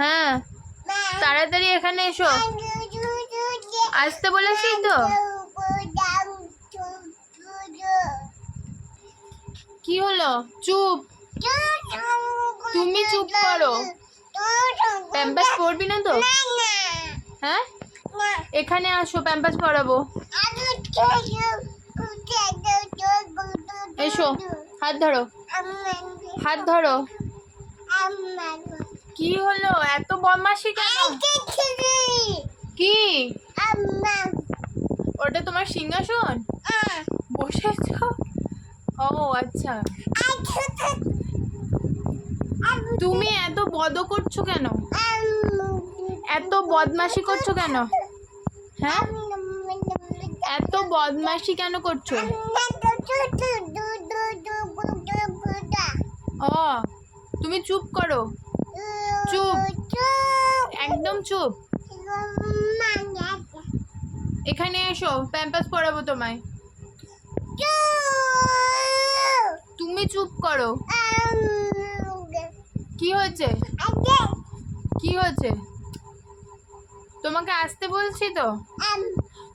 হ্যাঁ তাড়াতাড়ি এখানে এসো। আসতে বলেছি তো। কি হলো? চুপ, তুমি চুপ করো। প্যাম্পাস পরবি না তো? হ্যাঁ এখানে আসো, প্যাম্পাস পরাবো। এসো, হাত ধরো, হাত ধরো। কি হলো? এত বদমাশি কেন? কি ওটা তোমার সিংহাসন? বসেছ? ও আচ্ছা। তুমি এত বদ করছো কেন? এত বদমাশি করছো কেন? হ্যাঁ এত বদমাশি কেন করছো? ও তুমি চুপ করো, চুপ, একদম চুপ। এখানে এসো, প্যাম্পাস পরাবো তোমায়। তুমি চুপ করো। কি হয়েছে? কি হয়েছে? তোমাকে আসতে বলছি তো,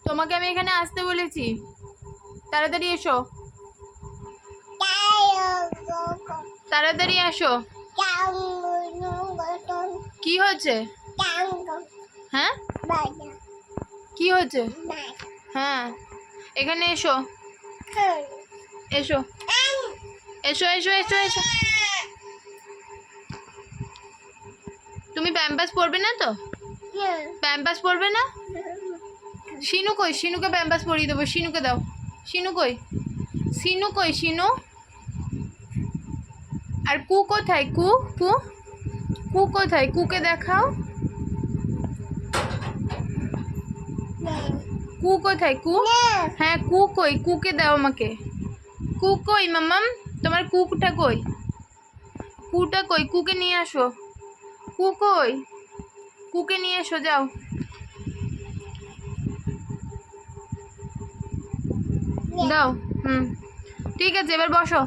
তোমাকে আমি এখানে আসতে বলেছি। তাড়াতাড়ি এসো, তাড়াতাড়ি এসো। কি হয়েছে? হ্যাঁ কি হয়েছে? হ্যাঁ এখানে এসো, এসো, এসো, এসো, এসো, এসো। তুমি প্যাম্পাস পরবে না তো? প্যাম্পাস পরবে না? শিনু কই? শিনুকে প্যাম্পাস পরিয়ে দেবো। শিনুকে দাও। শিনু কই? শিনু কই? শিনু আর কু কোথায়? কু কু কু কোথায়? কুকে দেখাও। কু কোথায়? কু, হ্যাঁ কু কই? কুকে দাও আমাকে। কু কই মাম্মাম? তোমার কুটা কই? কুটা কই? কুকে নিয়ে আসো। কু কই? কুকে নিয়ে এসো, যাও। দাও। ঠিক আছে, এবার বসো।